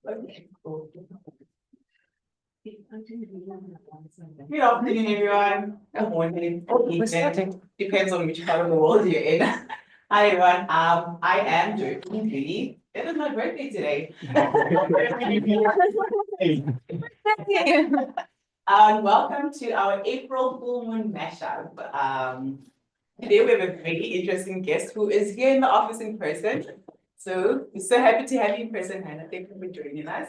Okay, cool. Good afternoon, everyone. Good morning. We're starting. Depends on which part of the world you're in. Hi, everyone. I am joyfully. It is my birthday today. Welcome to our April Full Moon Mashup. Today we have a very interesting guest who is here in the office in person. So we're so happy to have you in person, Hanna. Thank you for joining us.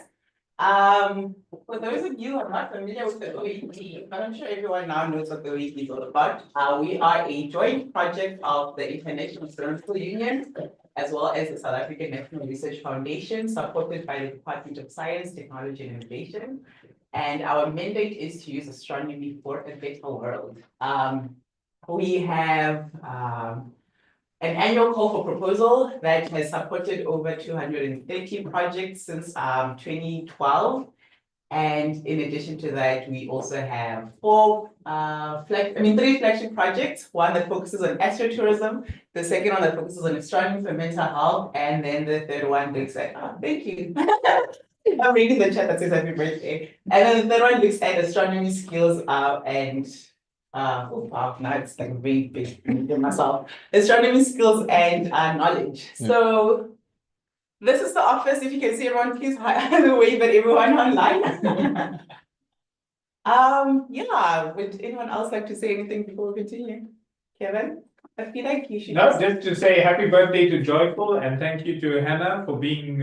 For those of you who are not familiar with the OEP, but I'm sure everyone now knows what the OEP is all about. We are a joint project of the International Astronomical Union, as well as the South African National Research Foundation, supported by the Department of Science, Technology and Innovation. And our mandate is to use astronomy for a better world. We have an annual call for proposal that has supported over 230 projects since 2012. And in addition to that, we also have three flagship projects. One that focuses on astrotourism, the second one that focuses on astronomy for mental health, and then the third one looks at, thank you. I'm reading the chat that says happy birthday. And then the third one looks at astronomy skills and now it's like very big in myself. Astronomy skills and knowledge. So this is the office. If you can see everyone, please wave at everyone online. Would anyone else like to say anything before we continue? Kevin? I feel like you should. No, just to say happy birthday to Joyful and thank you to Hanna for being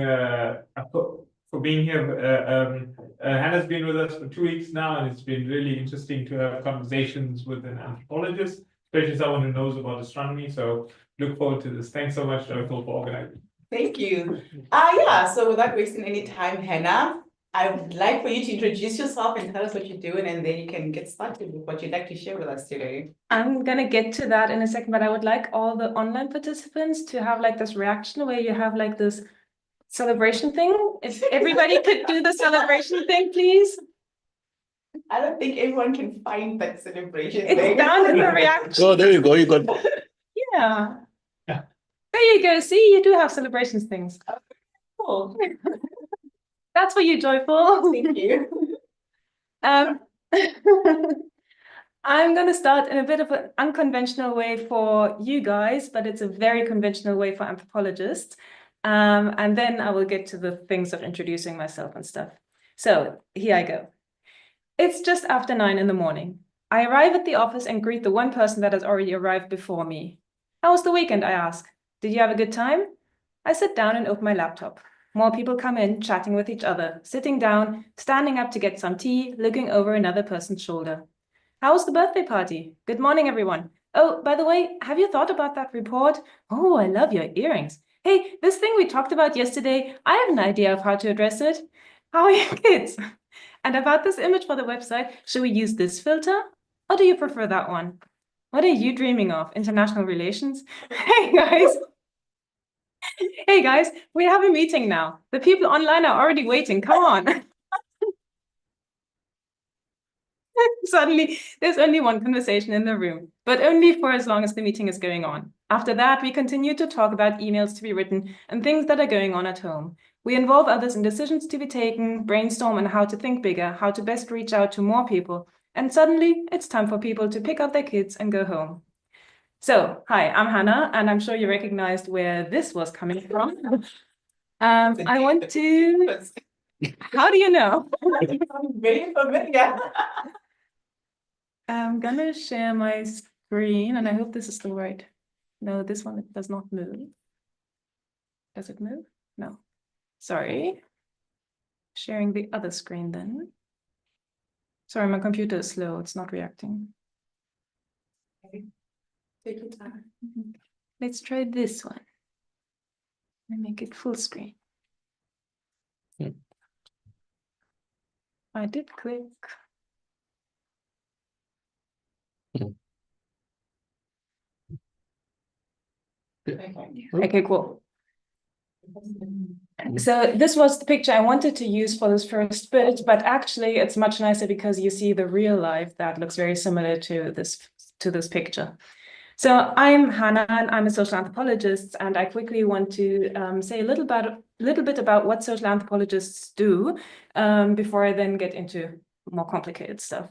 here. Hannah's been with us for 2 weeks now, and it's been really interesting to have conversations with an anthropologist, especially someone who knows about astronomy. So look forward to this. Thanks so much, Joyful, for organizing. Thank you. So without wasting any time, Hanna, I would like for you to introduce yourself and tell us what you're doing, and then you can get started with what you'd like to share with us today. I'm gonna get to that in a second, but I would like all the online participants to have like this reaction where you have like this celebration thing. If everybody could do the celebration thing, please. I don't think everyone can find that celebration thing. It's down in the reaction. Oh, there you go. You got. Yeah. There you go. See, you do have celebrations things. Cool. That's for you, Joyful. Thank you. I'm going to start in a bit of an unconventional way for you guys, but it's a very conventional way for anthropologists. And then I will get to the things of introducing myself and stuff. So here I go. It's just after 9 in the morning. I arrive at the office and greet the one person that has already arrived before me. How was the weekend, I ask. Did you have a good time? I sit down and open my laptop. More people come in, chatting with each other, sitting down, standing up to get some tea, looking over another person's shoulder. How was the birthday party? Good morning, everyone. Oh, by the way, have you thought about that report? Oh, I love your earrings. Hey, this thing we talked about yesterday, I have an idea of how to address it. How are your kids? And about this image for the website, should we use this filter? Or do you prefer that one? What are you dreaming of? International relations? Hey, guys. Hey, guys, we have a meeting now. The people online are already waiting. Come on. Suddenly, there's only one conversation in the room, but only for as long as the meeting is going on. After that, we continue to talk about emails to be written and things that are going on at home. We involve others in decisions to be taken, brainstorm on how to think bigger, how to best reach out to more people. And suddenly, it's time for people to pick up their kids and go home. So, hi, I'm Hanna, and I'm sure you recognized where this was coming from. I want to... How do you know? Very familiar. I'm gonna share my screen, and I hope this is the right. No, this one does not move. Does it move? No. Sorry. Sharing the other screen then. Sorry, my computer is slow. It's not reacting. Okay. Take your time. Let's try this one. And make it full screen. I did click. Okay, cool. So this was the picture I wanted to use for this first bit, but actually it's much nicer because you see the real life that looks very similar to this picture. So I'm Hanna, and I'm a social anthropologist, and I quickly want to say a little little bit about what social anthropologists do before I then get into more complicated stuff.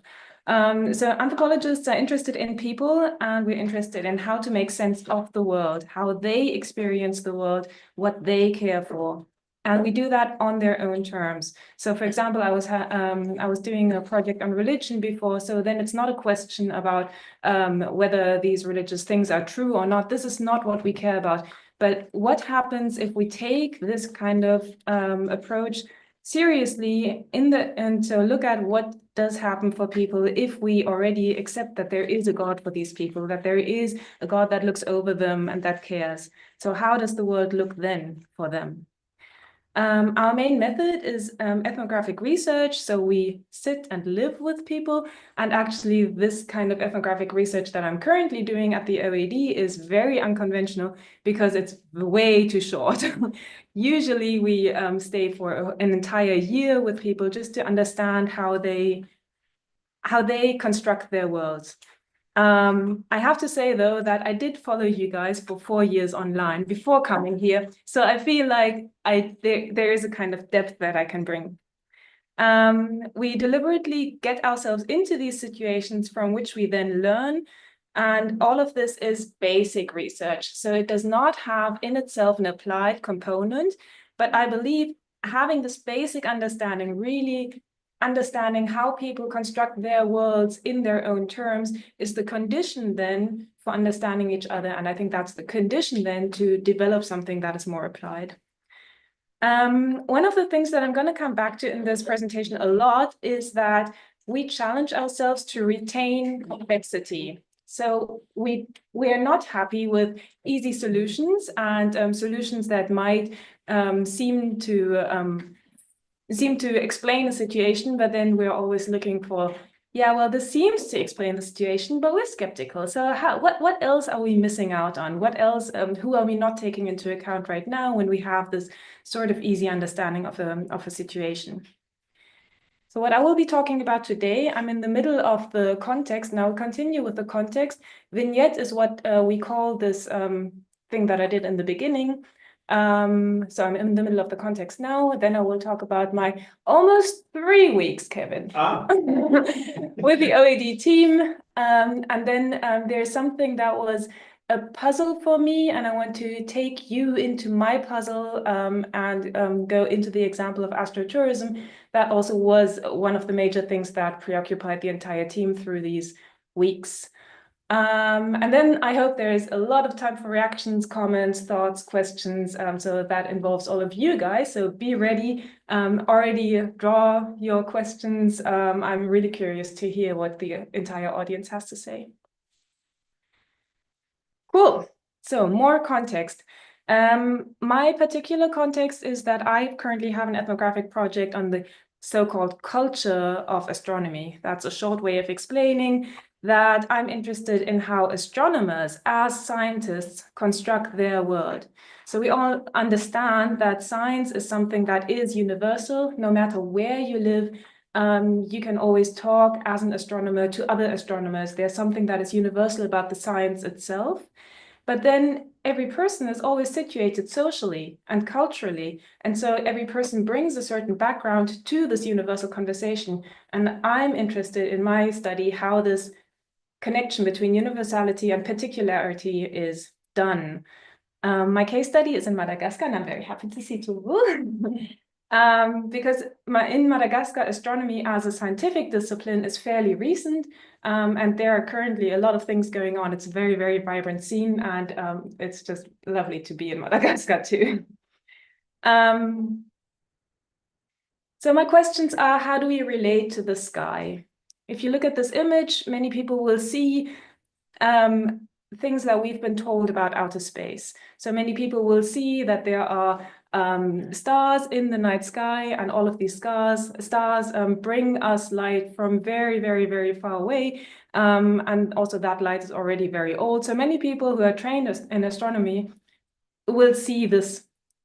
So anthropologists are interested in people, and we're interested in how to make sense of the world, how they experience the world, what they care for. And we do that on their own terms. So, for example, I was doing a project on religion before, so then it's not a question about whether these religious things are true or not. This is not what we care about. But what happens if we take this kind of approach seriously and so look at what does happen for people if we already accept that there is a God for these people, that there is a God that looks over them and that cares. So how does the world look then for them? Our main method is ethnographic research. So we sit and live with people. And actually, this kind of ethnographic research that I'm currently doing at the OAD is very unconventional because it's way too short. Usually, we stay for an entire year with people just to understand how they construct their worlds. I have to say, though, that I did follow you guys for 4 years online before coming here. So I feel like there is a kind of depth that I can bring. We deliberately get ourselves into these situations from which we then learn. And all of this is basic research. So it does not have in itself an applied component. But I believe having this basic understanding, really understanding how people construct their worlds in their own terms, is the condition then for understanding each other. And I think that's the condition then to develop something that is more applied. One of the things that I'm going to come back to in this presentation a lot is that we challenge ourselves to retain complexity. So we are not happy with easy solutions and solutions that might seem to explain the situation, but then we're always looking for, yeah, well, this seems to explain the situation, but we're skeptical. So what else are we missing out on? What else, who are we not taking into account right now when we have this sort of easy understanding of a situation? So what I will be talking about today, I'm in the middle of the context. Now I'll continue with the context. Vignette is what we call this thing that I did in the beginning. So I'm in the middle of the context now. Then I will talk about my almost 3 weeks, Kevin, with the OAD team. And then there's something that was a puzzle for me, and I want to take you into my puzzle and go into the example of astrotourism. That also was one of the major things that preoccupied the entire team through these weeks. And then I hope there is a lot of time for reactions, comments, thoughts, questions. So that involves all of you guys. So be ready. Already draw your questions. I'm really curious to hear what the entire audience has to say. Cool. So more context. My particular context is that I currently have an ethnographic project on the so-called culture of astronomy. That's a short way of explaining that I'm interested in how astronomers, as scientists, construct their world. So we all understand that science is something that is universal. No matter where you live, you can always talk as an astronomer to other astronomers. There's something that is universal about the science itself. But then every person is always situated socially and culturally. And so every person brings a certain background to this universal conversation. And I'm interested in my study how this connection between universality and particularity is done. My case study is in Madagascar, and I'm very happy to see you. Because in Madagascar, astronomy as a scientific discipline is fairly recent, and there are currently a lot of things going on. It's a very, very vibrant scene, and it's just lovely to be in Madagascar too. So my questions are, how do we relate to the sky? If you look at this image, many people will see things that we've been told about outer space. So many people will see that there are stars in the night sky, and all of these stars bring us light from very, very, very far away. And also that light is already very old. So many people who are trained in astronomy will see this.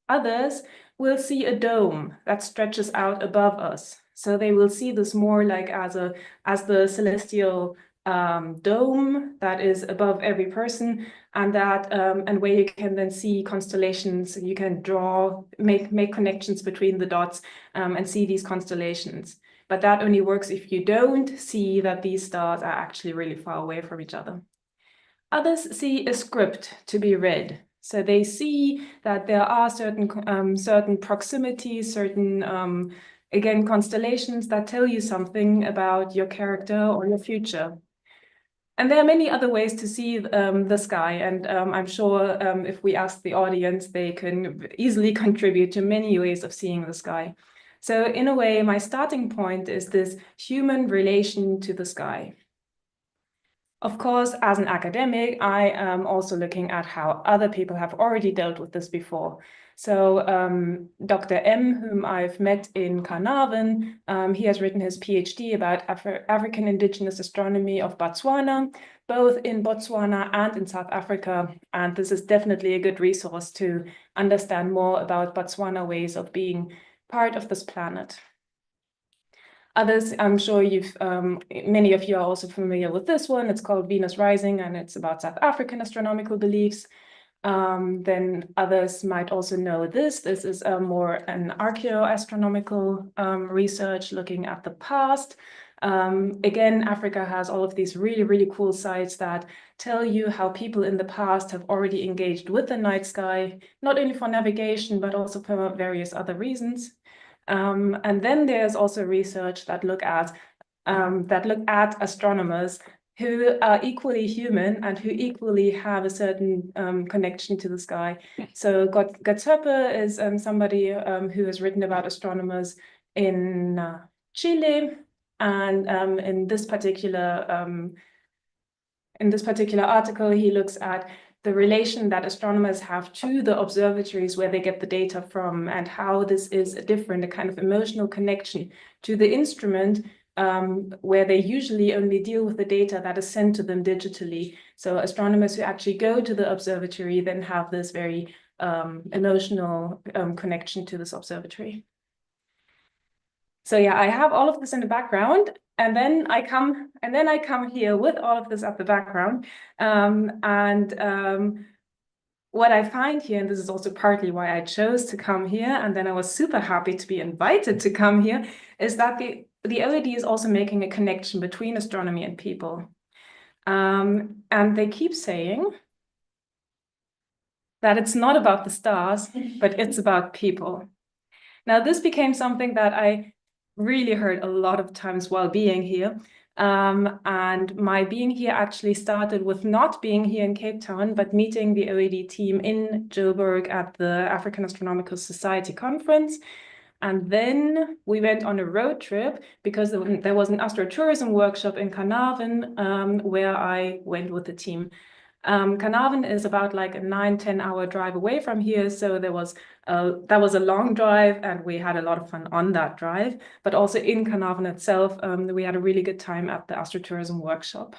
Others will see a dome that stretches out above us. So they will see this more like as the celestial dome that is above every person, and that and where you can then see constellations. You can make connections between the dots and see these constellations. But that only works if you don't see that these stars are actually really far away from each other. Others see a script to be read. So they see that there are certain proximities, certain, again, constellations that tell you something about your character or your future. And there are many other ways to see the sky. And I'm sure if we ask the audience, they can easily contribute to many ways of seeing the sky. So in a way, my starting point is this human relation to the sky. Of course, as an academic, I am also looking at how other people have already dealt with this before. So Dr. M, whom I've met in Carnarvon, he has written his PhD about African indigenous astronomy of Botswana, both in Botswana and in South Africa. And this is definitely a good resource to understand more about Botswana ways of being part of this planet. Others, I'm sure many of you are also familiar with this one. It's called Venus Rising, and it's about South African astronomical beliefs. Then others might also know this. This is more an archaeoastronomical research looking at the past. Again, Africa has all of these really, really cool sites that tell you how people in the past have already engaged with the night sky, not only for navigation, but also for various other reasons. And then there's also research that look at astronomers who are equally human and who equally have a certain connection to the sky. So Gatsepe is somebody who has written about astronomers in Chile, and in this particular article, he looks at the relation that astronomers have to the observatories where they get the data from, and how this is a kind of emotional connection to the instrument, where they usually only deal with the data that is sent to them digitally. So astronomers who actually go to the observatory then have this very emotional connection to this observatory. So yeah, I have all of this in the background, and then I come here with all of this at the background. What I find here, and this is also partly why I chose to come here, and then I was super happy to be invited to come here, is that the OAD is also making a connection between astronomy and people. And they keep saying that it's not about the stars, but it's about people. Now, this became something that I really heard a lot of times while being here. And my being here actually started with not being here in Cape Town, but meeting the OAD team in Joburg at the African Astronomical Society conference. And then we went on a road trip because there was an astrotourism workshop in Carnarvon where I went with the team. Carnarvon is about like a 9-10 hour drive away from here, so that was a long drive, and we had a lot of fun on that drive. But also in Carnarvon itself, we had a really good time at the astrotourism workshop.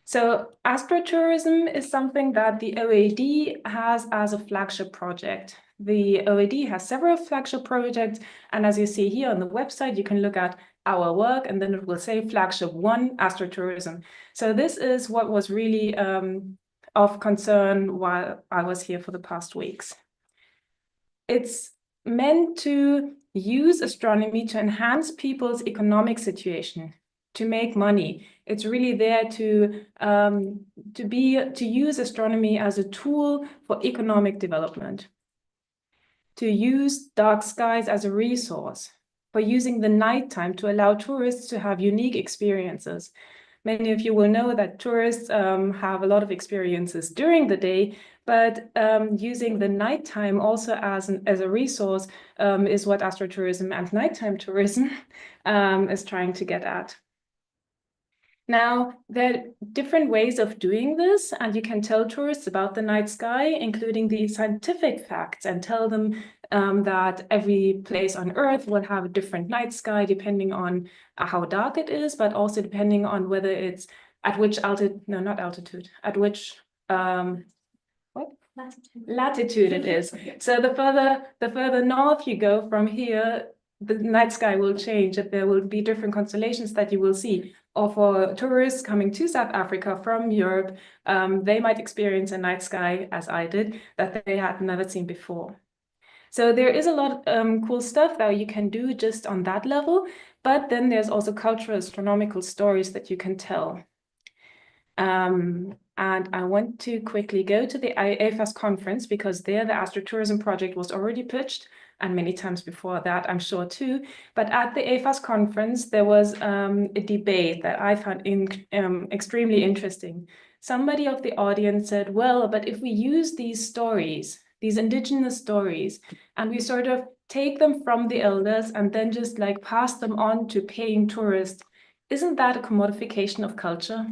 So astrotourism is something that the OAD has as a flagship project. The OAD has several flagship projects, and as you see here on the website, you can look at our work, and then it will say flagship 1, astrotourism. So this is what was really of concern while I was here for the past weeks. It's meant to use astronomy to enhance people's economic situation, to make money. It's really there to use astronomy as a tool for economic development, to use dark skies as a resource, for using the nighttime to allow tourists to have unique experiences. Many of you will know that tourists have a lot of experiences during the day, but using the nighttime also as a resource is what astrotourism and nighttime tourism is trying to get at. Now, there are different ways of doing this, and you can tell tourists about the night sky, including the scientific facts, and tell them that every place on Earth will have a different night sky depending on how dark it is, but also depending on whether it's at which altitude, no, not altitude, at which latitude it is. So the further north you go from here, the night sky will change, that there will be different constellations that you will see. or for tourists coming to South Africa from Europe, they might experience a night sky, as I did, that they had never seen before. So there is a lot of cool stuff that you can do just on that level, but then there's also cultural astronomical stories that you can tell. And I want to quickly go to the AFAS conference, because there the Astro-Tourism project was already pitched, and many times before that, I'm sure too. But at the AFAS conference, there was a debate that I found extremely interesting. Somebody of the audience said, well, but if we use these stories, these indigenous stories, and we sort of take them from the elders and then just like pass them on to paying tourists, isn't that a commodification of culture?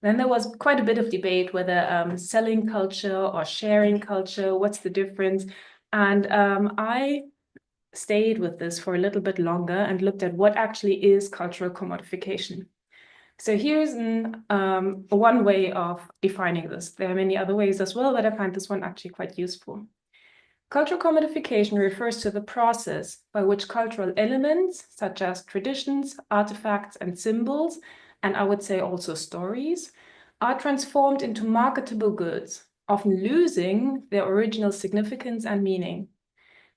Then there was quite a bit of debate whether selling culture or sharing culture, what's the difference? And I stayed with this for a little bit longer and looked at what actually is cultural commodification. So here's one way of defining this. There are many other ways as well, but I find this one actually quite useful. Cultural commodification refers to the process by which cultural elements, such as traditions, artifacts, and symbols, and I would say also stories, are transformed into marketable goods, often losing their original significance and meaning.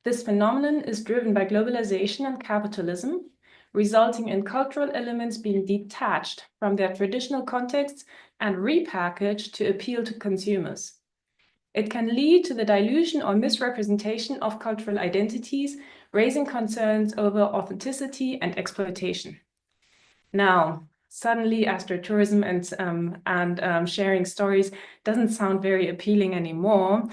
This phenomenon is driven by globalization and capitalism, resulting in cultural elements being detached from their traditional contexts and repackaged to appeal to consumers. It can lead to the dilution or misrepresentation of cultural identities, raising concerns over authenticity and exploitation. Now, suddenly astrotourism and sharing stories doesn't sound very appealing anymore.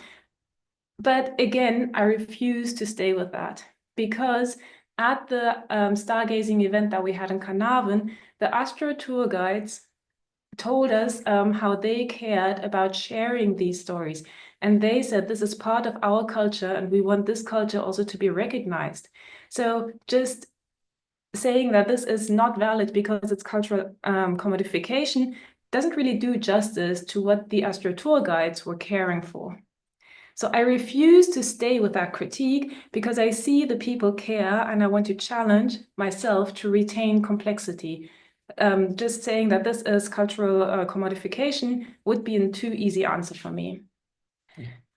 But again, I refuse to stay with that, because at the stargazing event that we had in Carnarvon, the Astro tour guides told us how they cared about sharing these stories. And they said, this is part of our culture and we want this culture also to be recognized. So just saying that this is not valid because it's cultural commodification doesn't really do justice to what the Astro tour guides were caring for. So I refuse to stay with that critique because I see the people care and I want to challenge myself to retain complexity. Just saying that this is cultural commodification would be a too easy answer for me.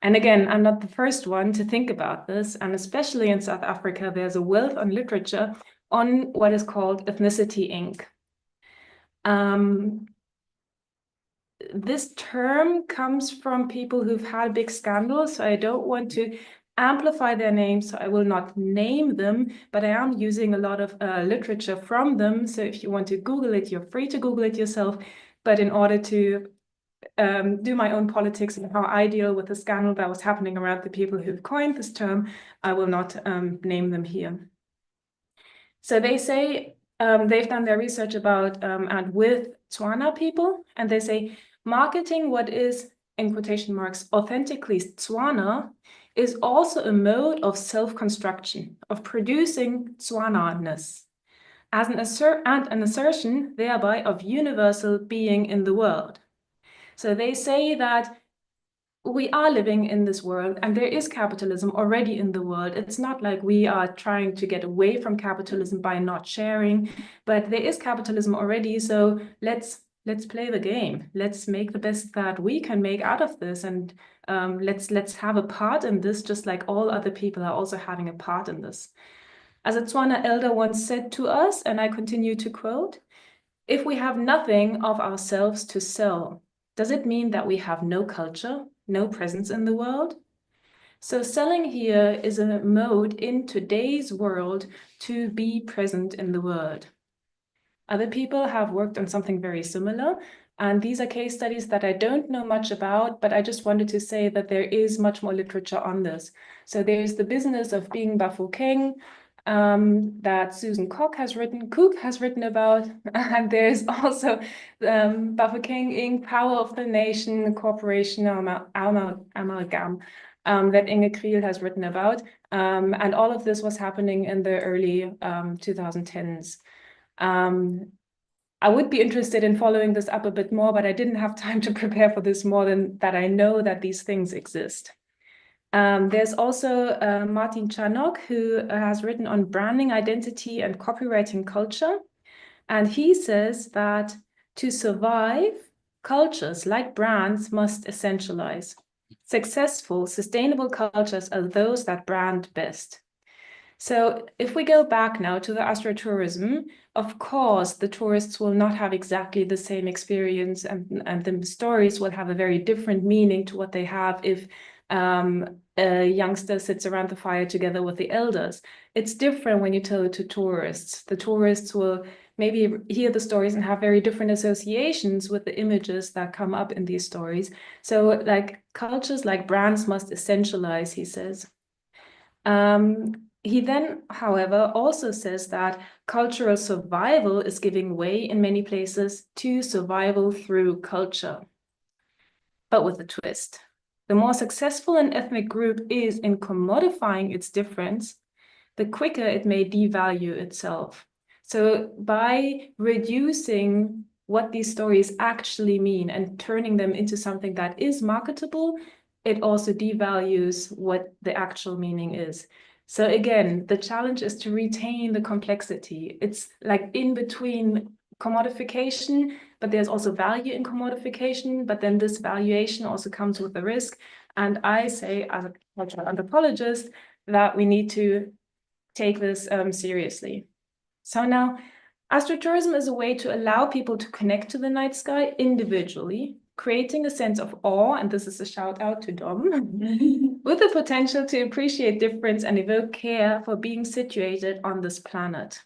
And again, I'm not the first one to think about this, and especially in South Africa, there's a wealth on literature on what is called ethnicity Inc. This term comes from people who've had big scandals, so I don't want to amplify their names, so I will not name them, but I am using a lot of literature from them. So if you want to Google it, you're free to Google it yourself. But in order to do my own politics and how I deal with the scandal that was happening around the people who've coined this term, I will not name them here. So they say they've done their research about and with Tswana people, and they say marketing what is, in quotation marks, authentically Tswana is also a mode of self-construction, of producing Tswana-ness, as an assertion thereby of universal being in the world. So they say that we are living in this world and there is capitalism already in the world. It's not like we are trying to get away from capitalism by not sharing, but there is capitalism already. So let's play the game. Let's make the best that we can make out of this, and let's have a part in this, just like all other people are also having a part in this. As a Tswana elder once said to us, and I continue to quote, "If we have nothing of ourselves to sell, does it mean that we have no culture, no presence in the world?" So selling here is a mode in today's world to be present in the world. Other people have worked on something very similar, and these are case studies that I don't know much about, but I just wanted to say that there is much more literature on this. So there's the business of being Bafokeng, that Susan Cook has written about, and there's also Bafokeng Inc., Power of the Nation, Corporation Amalgam, that Inge Kriel has written about, and all of this was happening in the early 2010s. I would be interested in following this up a bit more, but I didn't have time to prepare for this more than that I know that these things exist. There's also Martin Chanok, who has written on branding, identity, and copywriting culture. And he says that to survive, cultures like brands must essentialize. Successful, sustainable cultures are those that brand best. So if we go back now to the astrotourism, of course, the tourists will not have exactly the same experience, and the stories will have a very different meaning to what they have if a youngster sits around the fire together with the elders. It's different when you tell it to tourists. The tourists will maybe hear the stories and have very different associations with the images that come up in these stories. So like cultures like brands must essentialize, he says. He then, however, also says that cultural survival is giving way in many places to survival through culture, but with a twist. The more successful an ethnic group is in commodifying its difference, the quicker it may devalue itself. So by reducing what these stories actually mean and turning them into something that is marketable, it also devalues what the actual meaning is. So again, the challenge is to retain the complexity. It's like in between commodification, but there's also value in commodification, but then this valuation also comes with a risk. And I say, as a cultural anthropologist, that we need to take this seriously. So now, astrotourism is a way to allow people to connect to the night sky individually, creating a sense of awe, and this is a shout out to Dom, with the potential to appreciate difference and evoke care for being situated on this planet.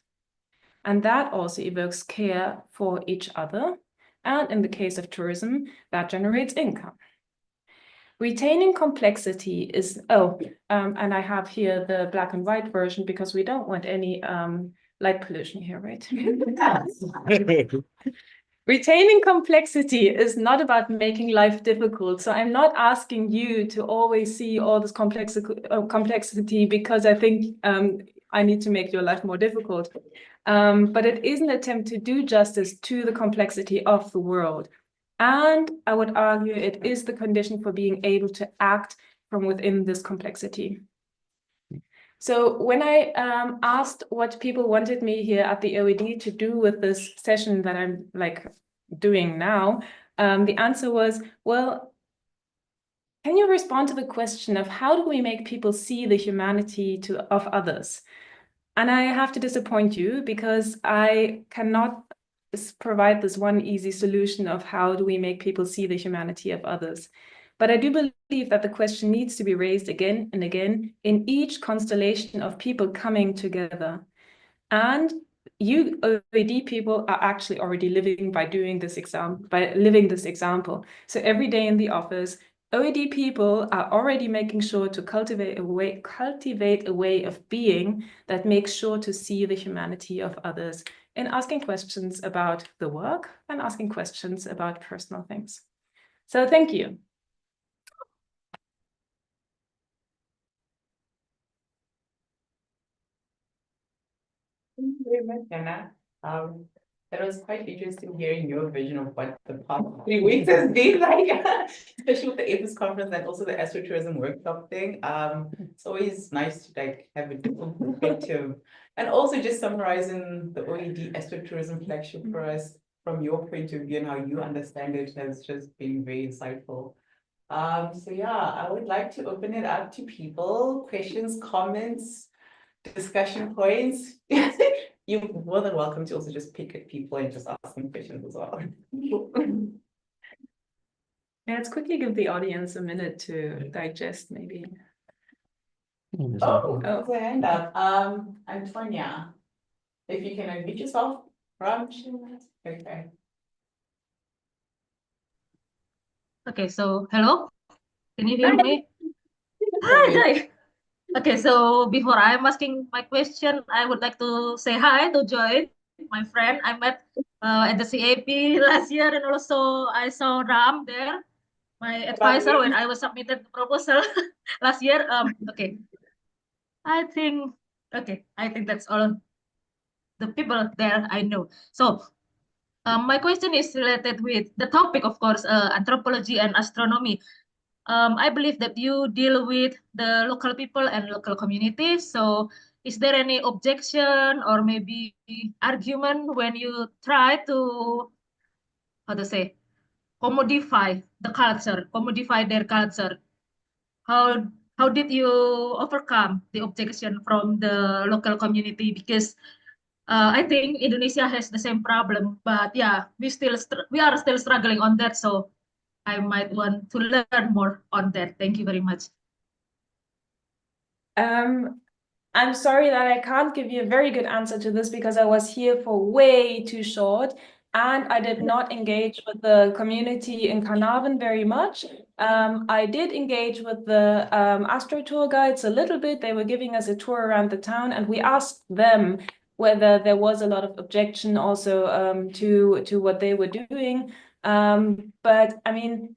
And that also evokes care for each other. And in the case of tourism, that generates income. Retaining complexity is, and I have here the black and white version because we don't want any light pollution here, right? Retaining complexity is not about making life difficult. So I'm not asking you to always see all this complexity because I think I need to make your life more difficult. But it is an attempt to do justice to the complexity of the world. And I would argue it is the condition for being able to act from within this complexity. So when I asked what people wanted me here at the OED to do with this session that I'm like doing now, the answer was, well, can you respond to the question of how do we make people see the humanity of others? And I have to disappoint you because I cannot provide this one easy solution of how do we make people see the humanity of others. But I do believe that the question needs to be raised again and again in each constellation of people coming together. And you OED people are actually already living by doing this living this example. So every day in the office, OED people are already making sure to cultivate a way of being that makes sure to see the humanity of others in asking questions about the work and asking questions about personal things. So thank you. Thank you very much, Hanna. That was quite interesting hearing your vision of what the past 3 weeks has been like, especially with the APIS conference and also the astrotourism workshop thing. It's always nice to like have a different perspective and also just summarizing the OED astrotourism flagship for us from your point of view and how you understand it has just been very insightful. So yeah, I would like to open it up to people, questions, comments, discussion points. You're more than welcome to also just pick at people and just ask them questions as well. Yeah, let's quickly give the audience a minute to digest, maybe. Oh, there's a hand up. Antonia, if you can unmute yourself from. Okay. Okay, so hello, can you hear me? Hi. Okay, so before I'm asking my question, I would like to say hi to Joy, my friend. I met at the CAP last year, and also I saw Ram there, my advisor, when I was submitted the proposal last year. Okay, I think that's all the people there I know. So my question is related with the topic, of course, anthropology and astronomy. I believe that you deal with the local people and local communities. So is there any objection or maybe argument when you try to, how to say, commodify the culture, commodify their culture? How how did you overcome the objection from the local community? Because I think Indonesia has the same problem, but yeah, we are still struggling on that. So I might want to learn more on that. Thank you very much. I'm sorry that I can't give you a very good answer to this because I was here for way too short and I did not engage with the community in Carnarvon very much. I did engage with the Astro tour guides a little bit. They were giving us a tour around the town and we asked them whether there was a lot of objection also to what they were doing. But I mean,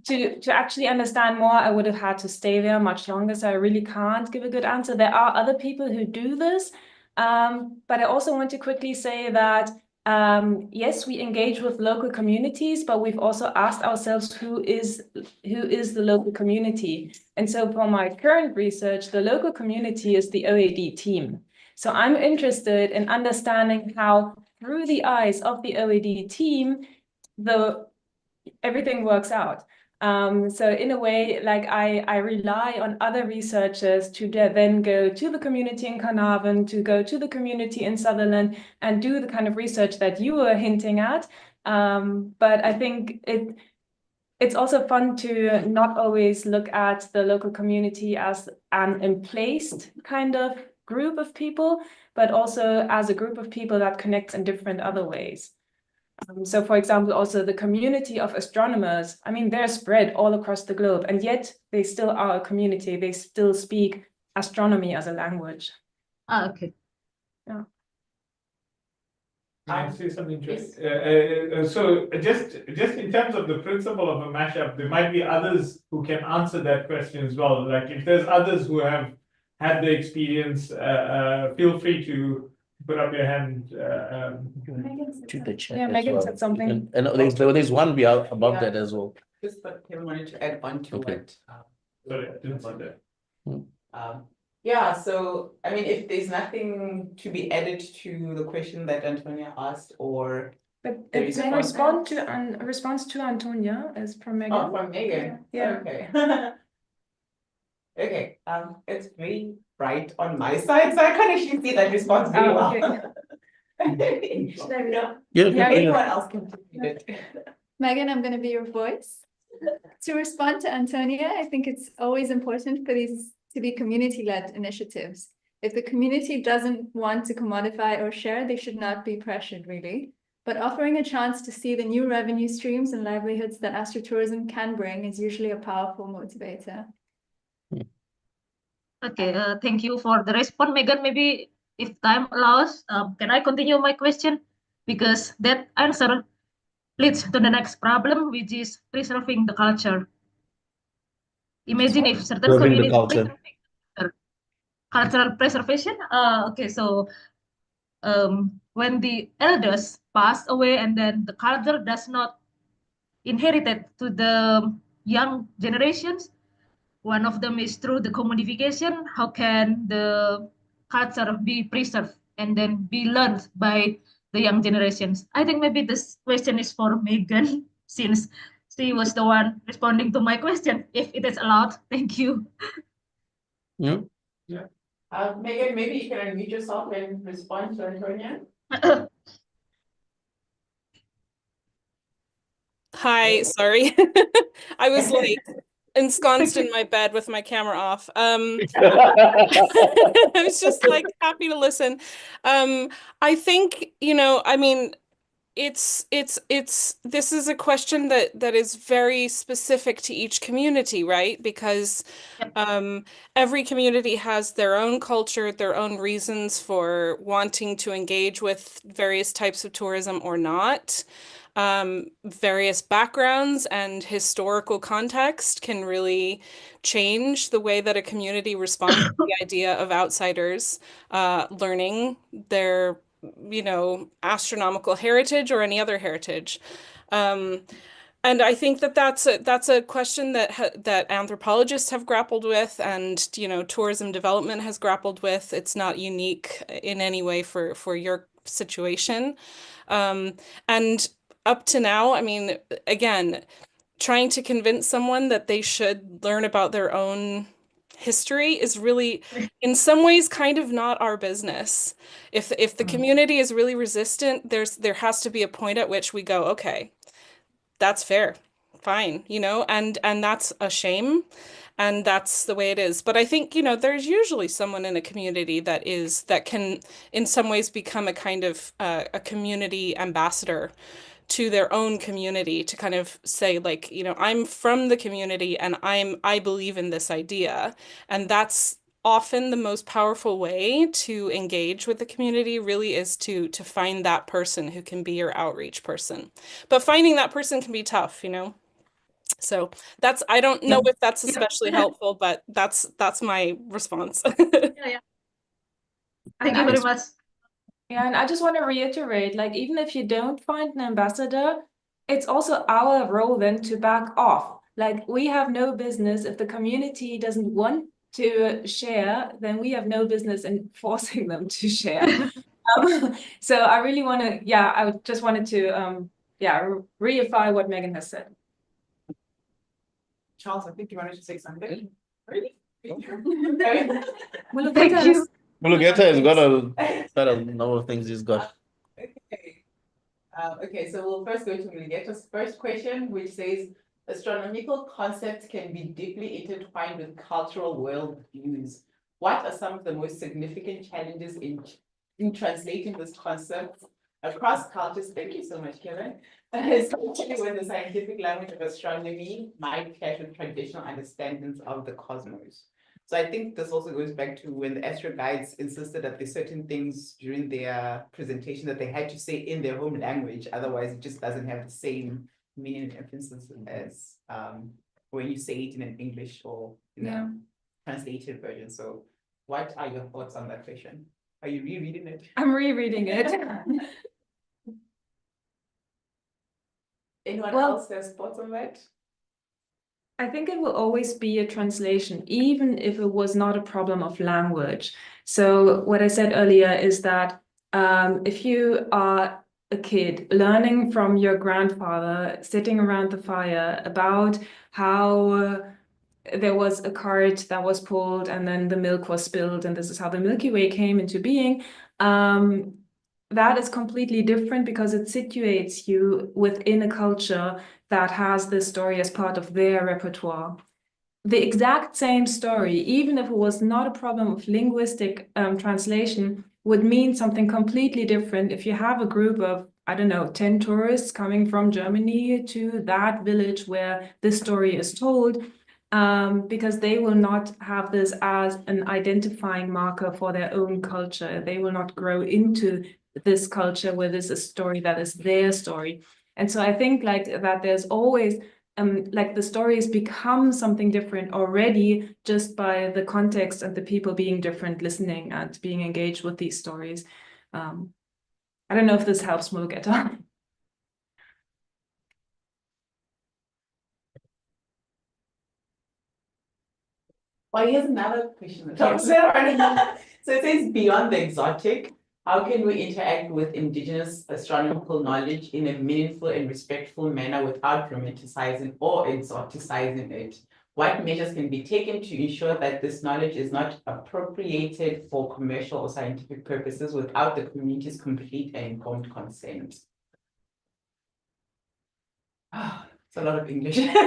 to actually understand more, I would have had to stay there much longer, so I really can't give a good answer. There are other people who do this, but I also want to quickly say that yes, we engage with local communities, but we've also asked ourselves who is the local community. And so for my current research, the local community is the OAD team. So I'm interested in understanding how, through the eyes of the OAD team, everything works out. So in a way, like I rely on other researchers to then go to the community in Carnarvon, to go to the community in Sutherland and do the kind of research that you were hinting at. But I think it's also fun to not always look at the local community as an emplaced kind of group of people, but also as a group of people that connects in different other ways. So for example, also the community of astronomers, I mean, they're spread all across the globe, and yet they still are a community. They still speak astronomy as a language. Okay. Yeah. Can I say something? So just in terms of the principle of a mashup, there might be others who can answer that question as well. Like if there's others who have had the experience, feel free to put up your hand. To the chat. Yeah, as Megan well. said something. And there's one we are above that as well. Just what Kevin wanted to add on to Okay. what. Sorry, I didn't see that. Yeah, so I mean, if there's nothing to be added to the question that Antonia asked, or But There it's is in a response to Antonia is from Megan. oh, from Megan. Yeah. Okay. Okay. It's very bright on my side, so I can't actually see that response very Oh, well. okay. Should I read out? Yeah, Anyone else can read it. Megan, I'm going to be your voice. To respond to Antonia, I think it's always important for these to be community-led initiatives. If the community doesn't want to commodify or share, they should not be pressured, really. But offering a chance to see the new revenue streams and livelihoods that astrotourism can bring is usually a powerful motivator. Okay, thank you for the response, Megan. Maybe if time allows, can I continue my question? Because that answer leads to the next problem, which is preserving the culture. Imagine if certain Preserving the community culture. cultural preservation. Okay, so when the elders pass away and then the culture does not inherit it to the young generations, one of them is through the commodification. How can the culture be preserved and then be learned by the young generations? I think maybe this question is for Megan, since she was the one responding to my question. If it is allowed, thank you. Yeah. Megan, maybe you can unmute yourself and respond to Antonia. Hi, sorry. I was like ensconced in my bed with my camera off. I was just like happy to listen. I think, I mean, this is a question that is very specific to each community, right? Because every community has their own culture, their own reasons for wanting to engage with various types of tourism or not. Various backgrounds and historical context can really change the way that a community responds to the idea of outsiders learning their astronomical heritage or any other heritage. And I think that that's a question that anthropologists have grappled with, and tourism development has grappled with. It's not unique in any way for your situation. And up to now, I mean, again, trying to convince someone that they should learn about their own history is really, in some ways, kind of not our business. If the community is really resistant, there has to be a point at which we go, okay, that's fair, fine, and that's a shame, and that's the way it is. But I think, there's usually someone in a community that can in some ways become a kind of a community ambassador to their own community, to kind of say, like, I'm from the community and I believe in this idea. And that's often the most powerful way to engage with the community, really, is to find that person who can be your outreach person. But finding that person can be tough, So I don't know if that's especially helpful, but that's my response. Yeah. Thank you very much. Yeah, and I just want to reiterate, like, even if you don't find an ambassador, it's also our role then to back off. Like, we have no business, if the community doesn't want to share, then we have no business in forcing them to share. So I really want to, I just wanted to, reify what Megan has said. Charles, I think you wanted to say something. Really? Well, Thank you. Mulugeta has got a number of things he's got. Okay. Okay, so we'll first go to Mulugeta's first question, which says, astronomical concepts can be deeply intertwined with cultural worldviews. What are some of the most significant challenges in translating this concept across cultures? Thank you so much, Kevin. Especially when the scientific language of astronomy might clash with traditional understandings of the cosmos. So I think this also goes back to when the astro guides insisted that there's certain things during their presentation that they had to say in their home language, otherwise it just doesn't have the same meaning and emphasis as when you say it in an English or translated version. So what are your thoughts on that question? Are you rereading it? I'm rereading it. Anyone else has thoughts on that? I think it will always be a translation, even if it was not a problem of language. So what I said earlier is that if you are a kid learning from your grandfather, sitting around the fire, about how there was a cart that was pulled and then the milk was spilled, and this is how the Milky Way came into being, that is completely different because it situates you within a culture that has this story as part of their repertoire. The exact same story, even if it was not a problem of linguistic translation, would mean something completely different if you have a group of, I don't know, 10 tourists coming from Germany to that village where this story is told, because they will not have this as an identifying marker for their own culture. They will not grow into this culture where this is a story that is their story. And so I think like that there's always like the stories become something different already just by the context and the people being different, listening and being engaged with these stories. I don't know if this helps, Mulugeta. Well, here's another question. So it says, beyond the exotic, how can we interact with indigenous astronomical knowledge in a meaningful and respectful manner without romanticizing or exoticizing it? What measures can be taken to ensure that this knowledge is not appropriated for commercial or scientific purposes without the community's complete and informed consent? It's a lot of English. Again,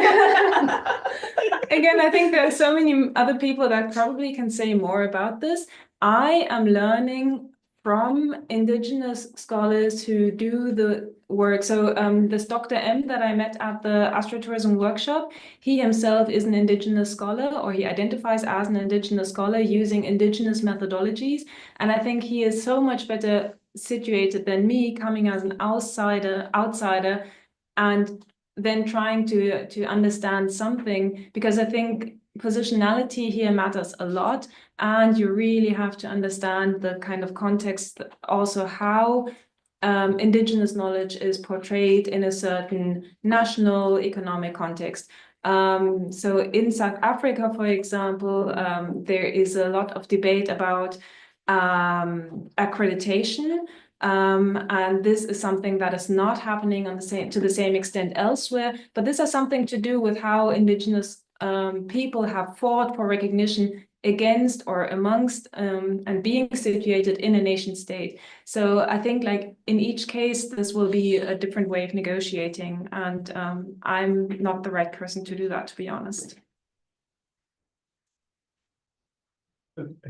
I think there are so many other people that probably can say more about this. I am learning from indigenous scholars who do the work. So this Dr. M that I met at the Astro4Dev workshop, he himself is an indigenous scholar, or he identifies as an indigenous scholar using indigenous methodologies. And I think he is so much better situated than me, coming as an outsider, and then trying to understand something, because I think positionality here matters a lot, and you really have to understand the kind of context, also how indigenous knowledge is portrayed in a certain national economic context. So in South Africa, for example, there is a lot of debate about accreditation. And this is something that is not happening to the same extent elsewhere, but this has something to do with how indigenous people have fought for recognition against or amongst and being situated in a nation state. So I think like in each case, this will be a different way of negotiating, and I'm not the right person to do that, to be honest.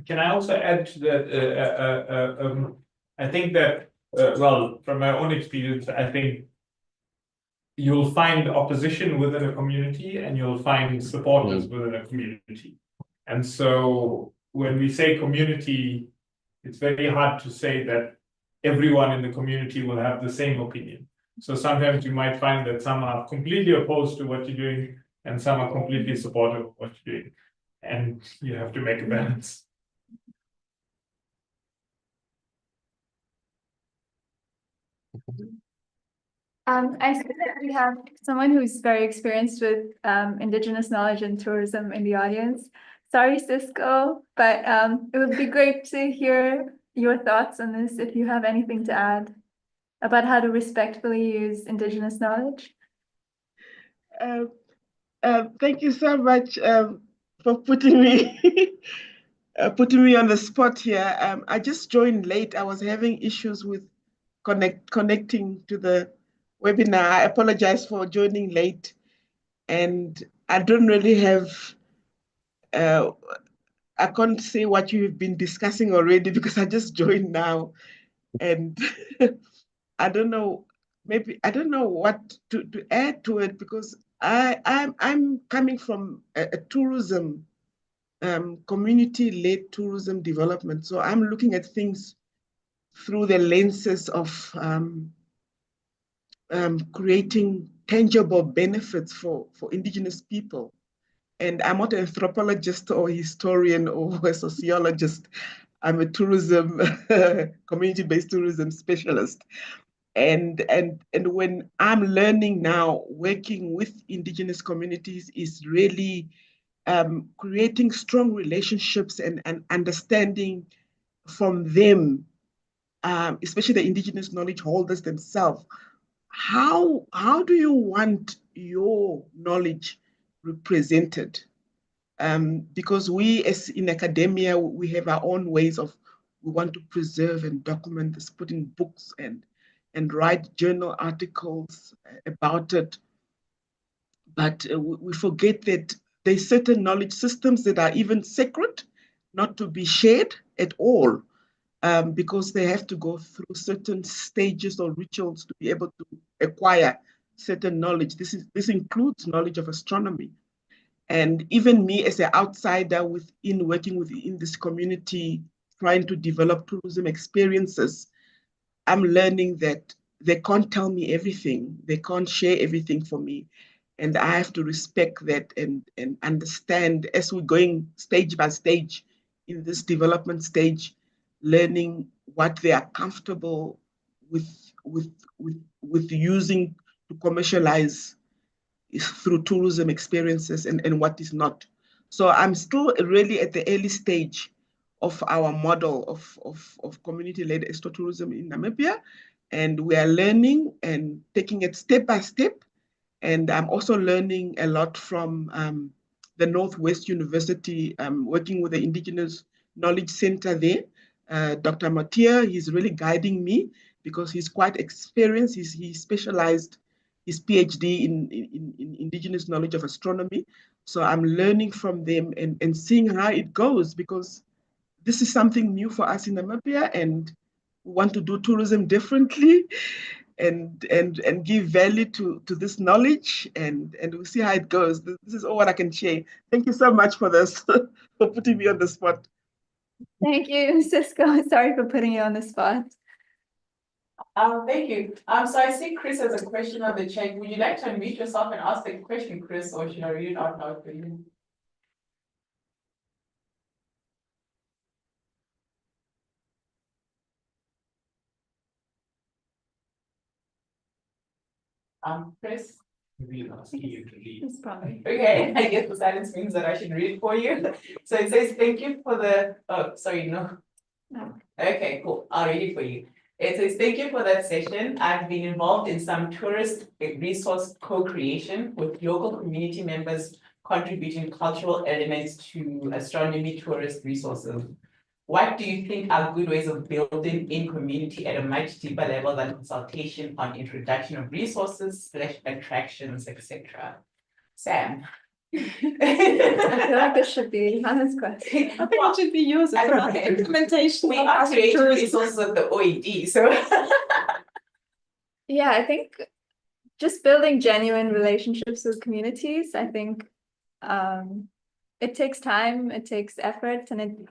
Can I also add to that? I think that, well, from my own experience, I think you'll find opposition within a community and you'll find supporters within a community. And so when we say community, it's very hard to say that everyone in the community will have the same opinion. So sometimes you might find that some are completely opposed to what you're doing and some are completely supportive of what you're doing. And you have to make a balance. I see that we have someone who's very experienced with Indigenous knowledge and tourism in the audience. Sorry, Cisco, but it would be great to hear your thoughts on this if you have anything to add about how to respectfully use Indigenous knowledge. Thank you so much for putting me on the spot here. I just joined late. I was having issues with connecting to the webinar. I apologize for joining late, and I don't really have. I can't say what you've been discussing already because I just joined now, and I don't know. Maybe I don't know what to add to it because I'm coming from a tourism community-led tourism development. So I'm looking at things through the lenses of creating tangible benefits for Indigenous people. And I'm not an anthropologist or historian or a sociologist. I'm a tourism, community-based tourism specialist. And when I'm learning now, working with Indigenous communities is really creating strong relationships and understanding from them, especially the Indigenous knowledge holders themselves. How do you want your knowledge represented? Because we as in academia, we have our own ways of, we want to preserve and document this, put in books and write journal articles about it. But we forget that there's certain knowledge systems that are even sacred, not to be shared at all, because they have to go through certain stages or rituals to be able to acquire certain knowledge. This includes knowledge of astronomy. And even me as an outsider working within this community, trying to develop tourism experiences, I'm learning that they can't tell me everything. They can't share everything for me. And I have to respect that and understand as we're going stage by stage in this development stage, learning what they are comfortable with using to commercialize through tourism experiences and what is not. So I'm still really at the early stage of our model of community-led ecotourism in Namibia. And we are learning and taking it step by step. And I'm also learning a lot from the Northwest University, working with the Indigenous Knowledge Center there. Dr. Matia, he's really guiding me because he's quite experienced. He specialized his PhD in Indigenous knowledge of astronomy. So I'm learning from them and seeing how it goes, because this is something new for us in Namibia, and we want to do tourism differently and give value to this knowledge, and we'll see how it goes. This is all what I can share. Thank you so much for this, for putting me on the spot. Thank you, Cisco. Sorry for putting you on the spot. Thank you. So I see Chris has a question on the chat. Would you like to unmute yourself and ask the question, Chris, or should I read it out loud for you? Chris? Maybe I'll ask you to lead. It's probably. Okay, I guess the silence means that I should read it for you. So it says, thank you for the, oh, sorry, no. No. Okay, cool. I'll read it for you. It says, thank you for that session. I've been involved in some tourist resource co-creation with local community members contributing cultural elements to astronomy tourist resources. What do you think are good ways of building in community at a much deeper level than consultation on introduction of resources, attractions, etc.? Sam. I feel like this should be Hannah's question. I think it should be yours as well. Okay. Implementation We of are creating Astro4Dev. resources of the OED, so. Yeah, I think just building genuine relationships with communities, I think it takes time, it takes effort, and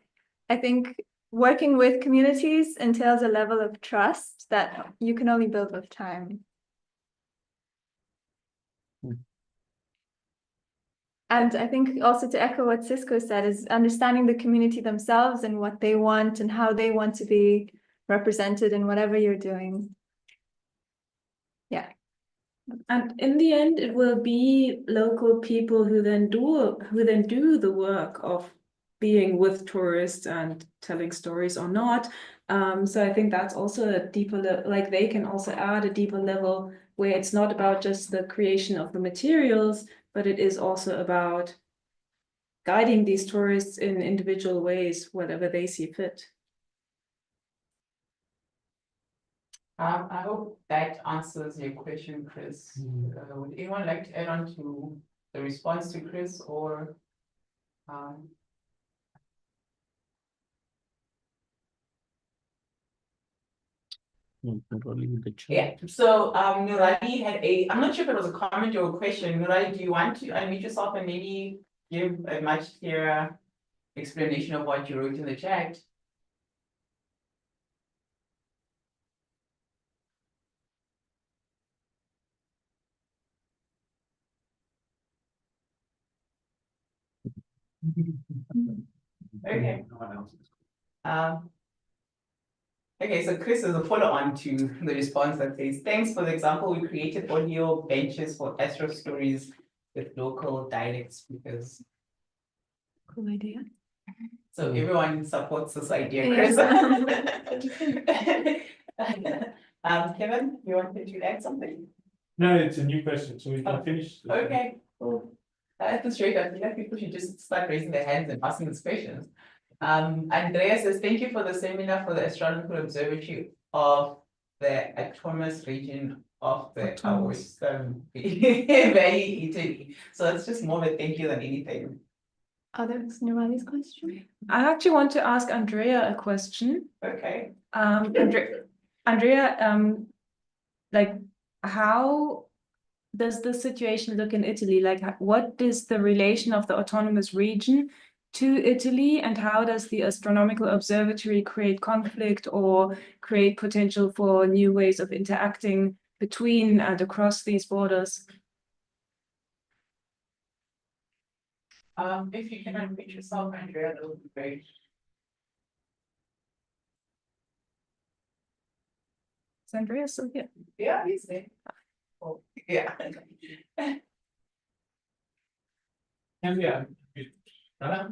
I think working with communities entails a level of trust that you can only build with time. And I think also to echo what Cisco said is understanding the community themselves and what they want and how they want to be represented in whatever you're doing. Yeah. And in the end, it will be local people who then do the work of being with tourists and telling stories or not. So I think that's also a deeper, like they can also add a deeper level where it's not about just the creation of the materials, but it is also about guiding these tourists in individual ways, whatever they see fit. I hope that answers your question, Chris. Would anyone like to add on to the response to Chris or? Yeah, so Nurali had I'm not sure if it was a comment or a question. Nurali, do you want to unmute yourself and maybe give a much clearer explanation of what you wrote in the chat? Okay. Okay, so Chris is a follow-on to the response that says, thanks for the example. We created audio benches for Astro stories with local dialect speakers. Cool idea. So everyone supports this idea, Yeah. Chris. Kevin, you wanted to add something? No, it's a new question, so we can finish. Okay, cool. That's straight. I feel like people should just start raising their hands and asking these questions. Andrea says, thank you for the seminar for the Astronomical Observatory of the autonomous region of the Western Valley, Italy. So it's just more of a thank you than anything. Others, Nurali's question? I actually want to ask Andrea a question. Okay. Andrea, like, how does the situation look in Italy? Like, what is the relation of the autonomous region to Italy, and how does the Astronomical Observatory create conflict or create potential for new ways of interacting between and across these borders? If you can unmute yourself, Andrea, that would be great. Is Andrea still here? Yeah, he's there. Oh, yeah. And yeah. Okay.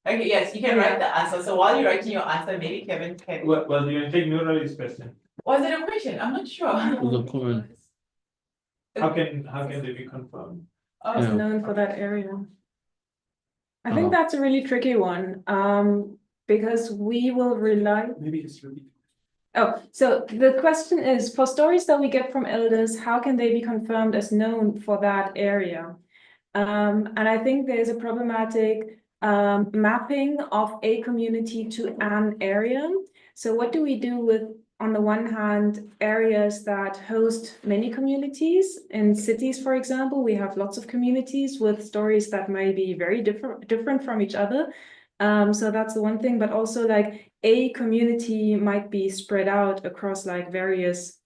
Okay, yes, you can write the answer. So while you're writing your answer, maybe Kevin can. Well, you can take Nurali's question. Was it a question? I'm not sure. The comment. How can they be confirmed? Oh, Is Yeah. known for that area. I think that's a really tricky one, because we will rely. Maybe just repeat. Oh, so the question is, for stories that we get from elders, how can they be confirmed as known for that area? And I think there's a problematic mapping of a community to an area. So what do we do with, on the one hand, areas that host many communities? In cities, for example, we have lots of communities with stories that may be very different from each other. So that's the one thing, but also like a community might be spread out across like various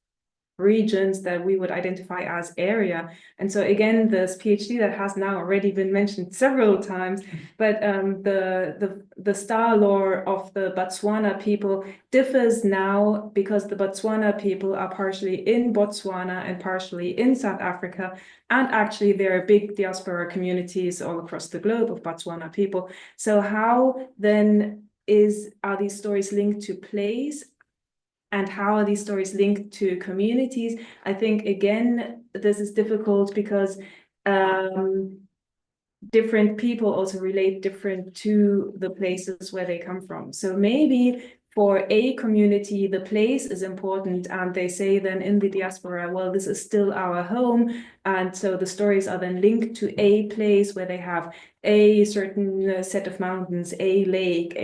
regions that we would identify as area. And so again, this PhD that has now already been mentioned several times, but the star lore of the Botswana people differs now because the Botswana people are partially in Botswana and partially in South Africa. And actually there are big diaspora communities all across the globe of Botswana people. So how then are these stories linked to place? And how are these stories linked to communities? I think, again, this is difficult because different people also relate different to the places where they come from. So maybe for a community, the place is important, and they say then in the diaspora, well, this is still our home. And so the stories are then linked to a place where they have a certain set of mountains, a lake,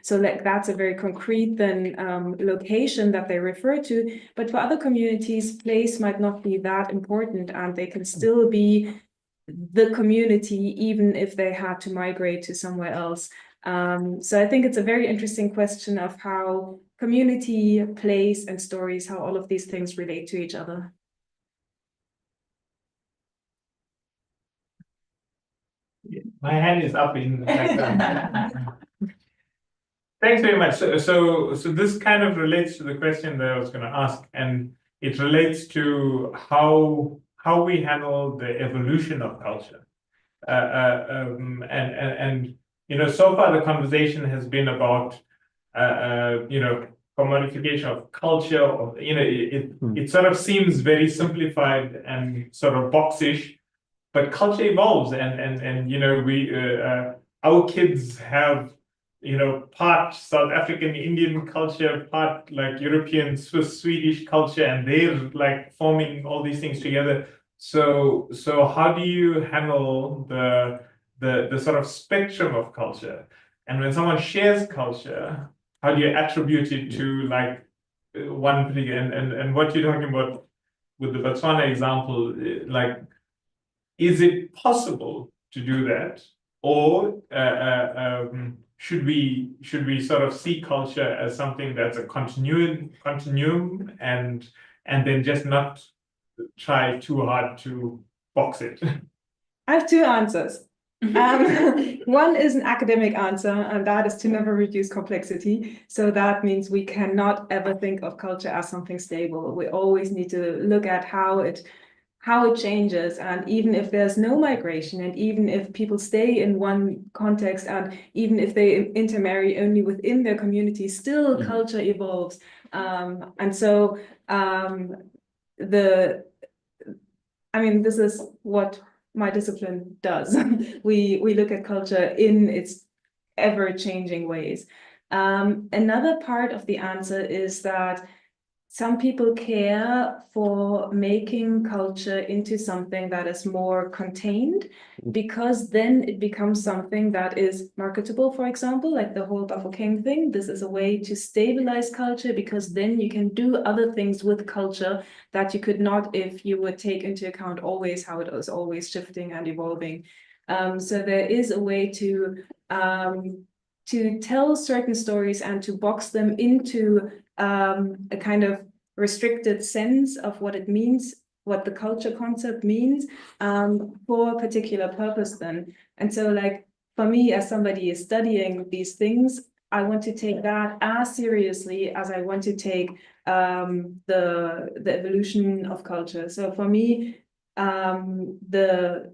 so like that's a very concrete then location that they refer to. But for other communities, place might not be that important, and they can still be the community even if they had to migrate to somewhere else. So I think it's a very interesting question of how community, place, and stories, how all of these things relate to each other. My hand is up in the background. Thanks very much. So this kind of relates to the question that I was going to ask, and it relates to how we handle the evolution of culture. And you know, so far the conversation has been about you know, commodification of culture, or you know, it sort of seems very simplified and sort of boxish, but culture evolves, and you know, we our kids have, you know, part South African Indian culture, part like European Swiss Swedish culture, and they're like forming all these things together. So how do you handle the sort of spectrum of culture? And when someone shares culture, how do you attribute it to like one particular, and what you're talking about with the Botswana example, like, is it possible to do that, or should we sort of see culture as something that's a continuum, and then just not try too hard to box it? I have two answers. One is an academic answer, and that is to never reduce complexity. So that means we cannot ever think of culture as something stable. We always need to look at how it changes, and even if there's no migration, and even if people stay in one context, and even if they intermarry only within their community, still culture evolves. And so I mean, this is what my discipline does. We look at culture in its ever-changing ways. Another part of the answer is that some people care for making culture into something that is more contained, because then it becomes something that is marketable, for example, like the whole Bafokeng thing. This is a way to stabilize culture, because then you can do other things with culture that you could not if you would take into account always how it was always shifting and evolving. So there is a way to tell certain stories and to box them into a kind of restricted sense of what it means, what the culture concept means, for a particular purpose then. And so like for me, as somebody is studying these things, I want to take that as seriously as I want to take the evolution of culture. So for me, the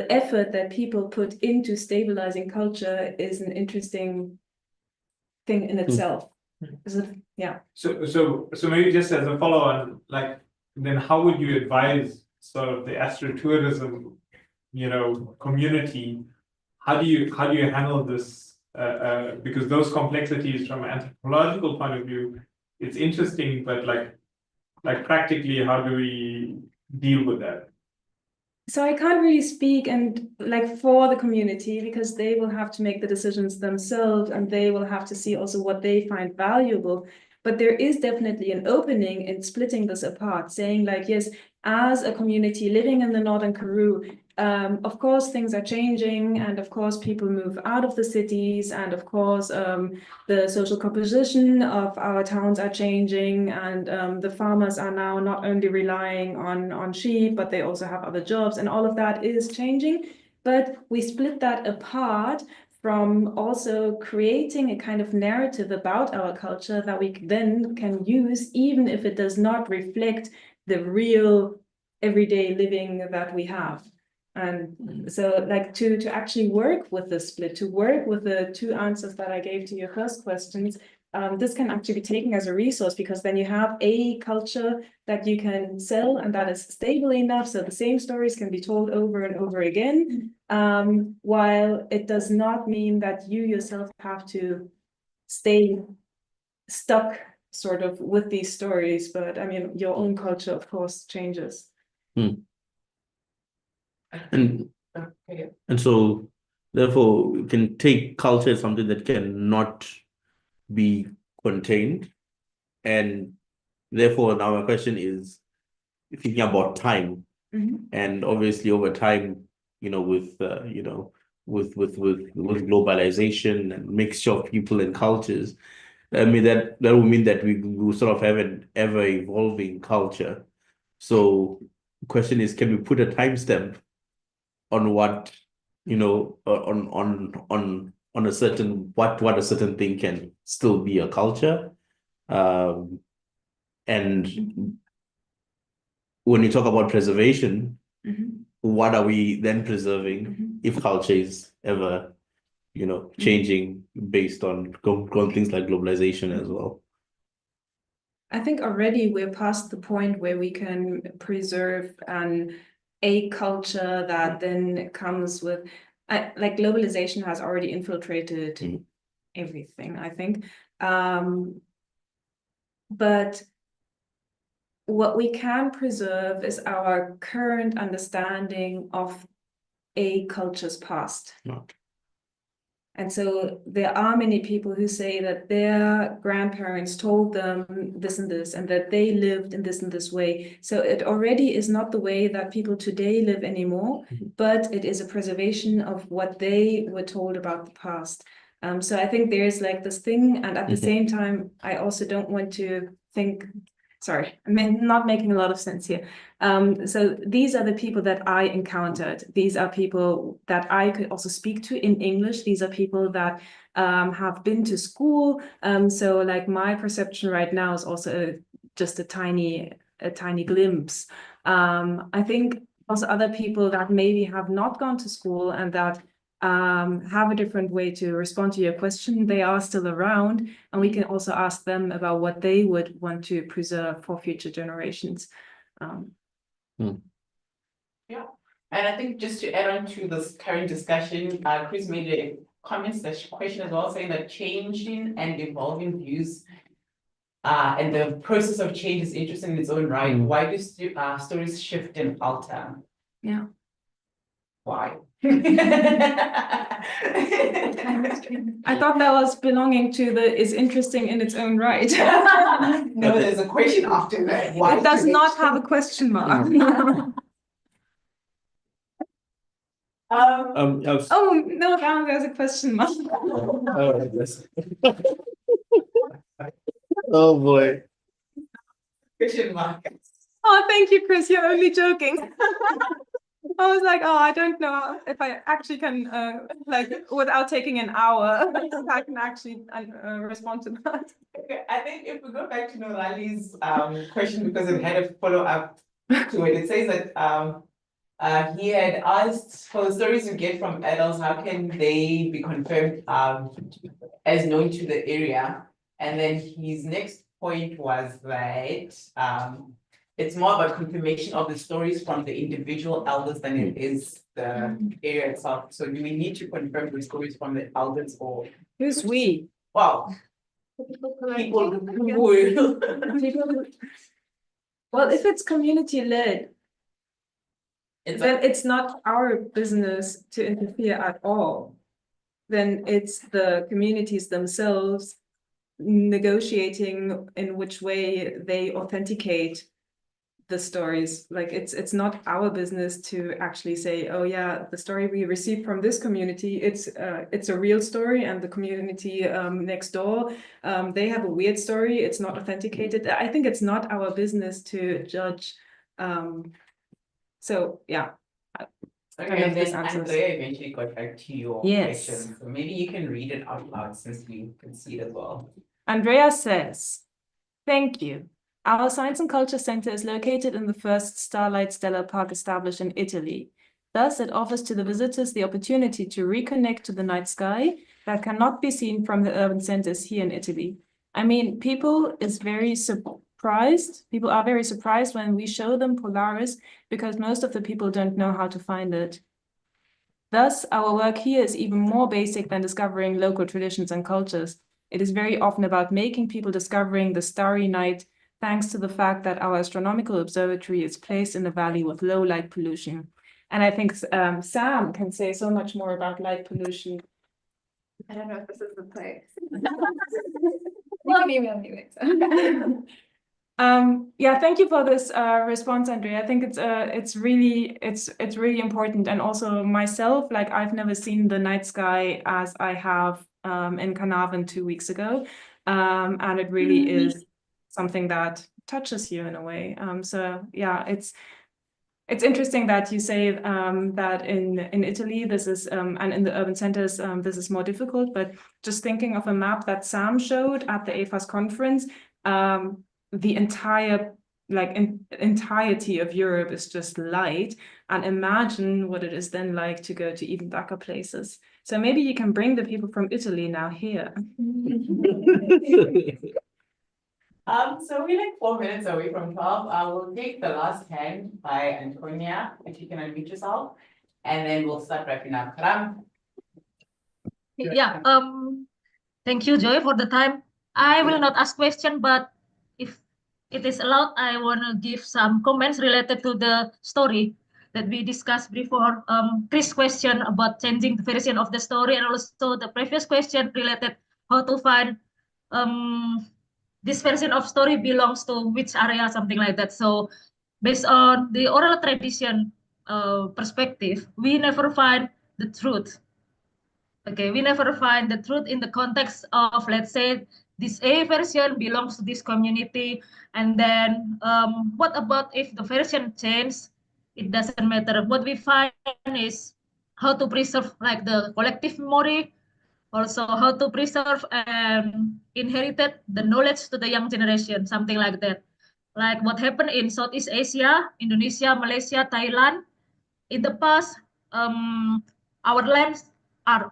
effort that people put into stabilizing culture is an interesting thing in itself. Yeah. So maybe just as a follow-on, like, then how would you advise sort of the astro-tourism, you know, community? How do you handle this? Because those complexities from an anthropological point of view, it's interesting, but like practically, how do we deal with that? So I can't really speak and like for the community, because they will have to make the decisions themselves, and they will have to see also what they find valuable. But there is definitely an opening in splitting this apart, saying like, yes, as a community living in the Northern Karoo, of course, things are changing, and of course, people move out of the cities, and of course, the social composition of our towns are changing, and the farmers are now not only relying on sheep, but they also have other jobs, and all of that is changing. But we split that apart from also creating a kind of narrative about our culture that we then can use, even if it does not reflect the real everyday living that we have. And so like to actually work with the split, to work with the two answers that I gave to your first questions, this can actually be taken as a resource, because then you have a culture that you can sell and that is stable enough so the same stories can be told over and over again, while it does not mean that you yourself have to stay stuck sort of with these stories. But I mean, your own culture, of course, changes. And Okay. so therefore we can take culture as something that cannot be contained. And therefore now my question is thinking about time. And obviously over time, with globalization and mixture of people and cultures, I mean that will mean that we will sort of have an ever evolving culture. So the question is, can we put a timestamp on what, on a certain what a certain thing can still be a culture? And when you talk about preservation, what are we then preserving if culture is ever, changing based on things like globalization as well? I think already we're past the point where we can preserve a culture that then comes with, like globalization has already infiltrated everything, I think. But what we can preserve is our current understanding of a culture's past. And so there are many people who say that their grandparents told them this and this, and that they lived in this and this way. So it already is not the way that people today live anymore, but it is a preservation of what they were told about the past. So I think there's like this thing, and at the same time, I also don't want to think, sorry, I'm not making a lot of sense here. So these are the people that I encountered. These are people that I could also speak to in English. These are people that have been to school. So like my perception right now is also just a tiny glimpse. I think also other people that maybe have not gone to school and that have a different way to respond to your question. They are still around, and we can also ask them about what they would want to preserve for future generations. Yeah, and I think just to add on to this current discussion, Chris made a question as well, saying that changing and evolving views and the process of change is interesting in its own right. Why do stories shift and alter? Yeah. Why? I thought that was belonging to the is interesting in its own right. No, there's a question after that. Why It does not have a question mark. Oh, no, now there's a question mark. Yes. Oh boy. question mark. Oh, thank you, Chris. You're only joking. I was like, oh, I don't know if I actually can, like, without taking an hour, I can actually respond to that. Okay, I think if we go back to Norali's question, because it had a follow-up to it, it says that he had asked for the stories you get from adults, how can they be confirmed as known to the area? And then his next point was that it's more about confirmation of the stories from the individual elders than it is the area itself. So do we need to confirm the stories from the elders, or Who's we? well, people who Well, if it's community-led, then it's not our business to interfere at all. Then it's the communities themselves negotiating in which way they authenticate the stories. Like it's not our business to actually say, oh yeah, the story we received from this community, it's a real story, and the community next door, they have a weird story, it's not authenticated. I think it's not our business to judge. So yeah. Okay, and then Andrea eventually got back to your Yes. question, so maybe you can read it out loud since we can see it as well. Andrea says, thank you. Our Science and Culture Center is located in the first Starlight Stellar Park established in Italy. Thus, it offers to the visitors the opportunity to reconnect to the night sky that cannot be seen from the urban centers here in Italy. I mean, people are very surprised when we show them Polaris, because most of the people don't know how to find it. Thus, our work here is even more basic than discovering local traditions and cultures. It is very often about making people discovering the starry night, thanks to the fact that our astronomical observatory is placed in a valley with low light pollution. And I think Sam can say so much more about light pollution. I don't know if this is the place. You can email me later. Yeah, thank you for this response, Andrea. I think it's really important. And also myself, like I've never seen the night sky as I have in Carnarvon 2 weeks ago. And it really is something that touches you in a way. So yeah, it's interesting that you say that in Italy this is and in the urban centers this is more difficult. But just thinking of a map that Sam showed at the AFAS conference, the entirety of Europe is just light, and imagine what it is then like to go to even darker places. So maybe you can bring the people from Italy now here. So we're like 4 minutes away from 12. I will take the last hand by Antonia, if you can unmute yourself, and then we'll start wrapping up. Ram. Yeah, thank you, Joy, for the time. I will not ask question, but if it is allowed, I want to give some comments related to the story that we discussed before. Chris' question about changing the version of the story, and also the previous question related how to find this version of story belongs to which area, something like that. So based on the oral tradition perspective, we never find the truth. Okay, we never find the truth in the context of, let's say, this A version belongs to this community, and then what about if the version changes? It doesn't matter. What we find is how to preserve like the collective memory, also how to preserve and inherited the knowledge to the young generation, something like that. Like what happened in Southeast Asia, Indonesia, Malaysia, Thailand. In the past, our lands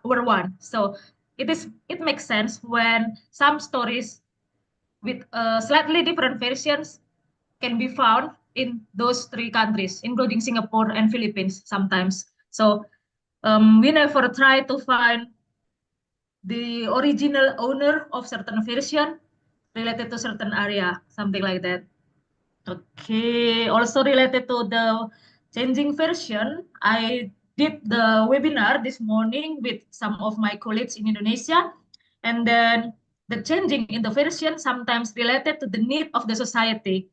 were one. So it makes sense when some stories with slightly different versions can be found in those 3 countries, including Singapore and Philippines sometimes. So we never try to find the original owner of certain version related to certain area, something like that. Okay, also related to the changing version, I did the webinar this morning with some of my colleagues in Indonesia, and then the changing in the version sometimes related to the need of the society.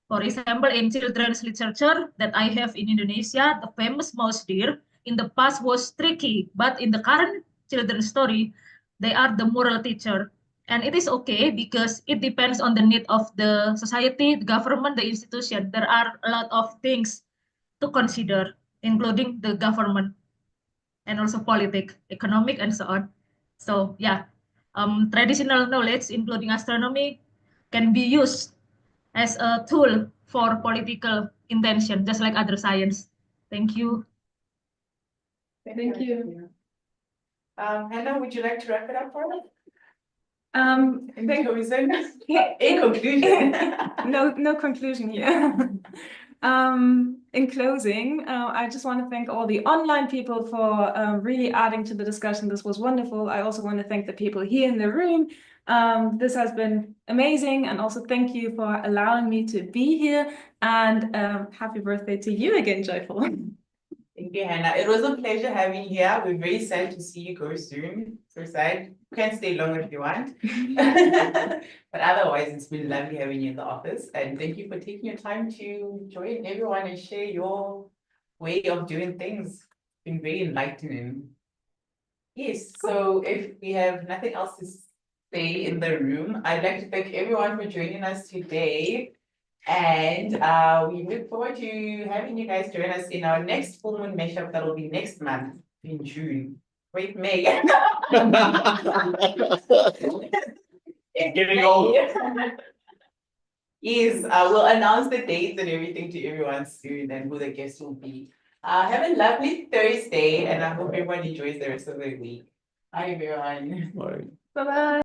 For example, in children's literature that I have in Indonesia, the famous mouse deer in the past was tricky, but in the current children's story, they are the moral teacher. And it is okay because it depends on the need of the society, the government, the institution. There are a lot of things to consider, including the government and also politics, economic, and so on. So yeah, traditional knowledge, including astronomy, can be used as a tool for political intention, just like other science. Thank you. Thank you. Hanna, would you like to wrap it up for us? Thank A conclusion. No conclusion here. In closing, I just want to thank all the online people for really adding to the discussion. This was wonderful. I also want to thank the people here in the room. This has been amazing, and also thank you for allowing me to be here, and happy birthday to you again, Joyful. Thank you, Hannah. It was a pleasure having you here. We're very sad to see you go soon. So sad. You can stay longer if you want. But otherwise, it's been lovely having you in the office. And thank you for taking your time to join everyone and share your way of doing things. It's been very enlightening. Yes, so if we have nothing else to say in the room, I'd like to thank everyone for joining us today. And we look forward to having you guys join us in our next full moon mashup that will be next month in June. Wait, May. Getting old. Yes, we'll announce the dates and everything to everyone soon and who the guests will be. Have a lovely Thursday and I hope everyone enjoys the rest of the week. Bye, everyone. All right. Bye-bye.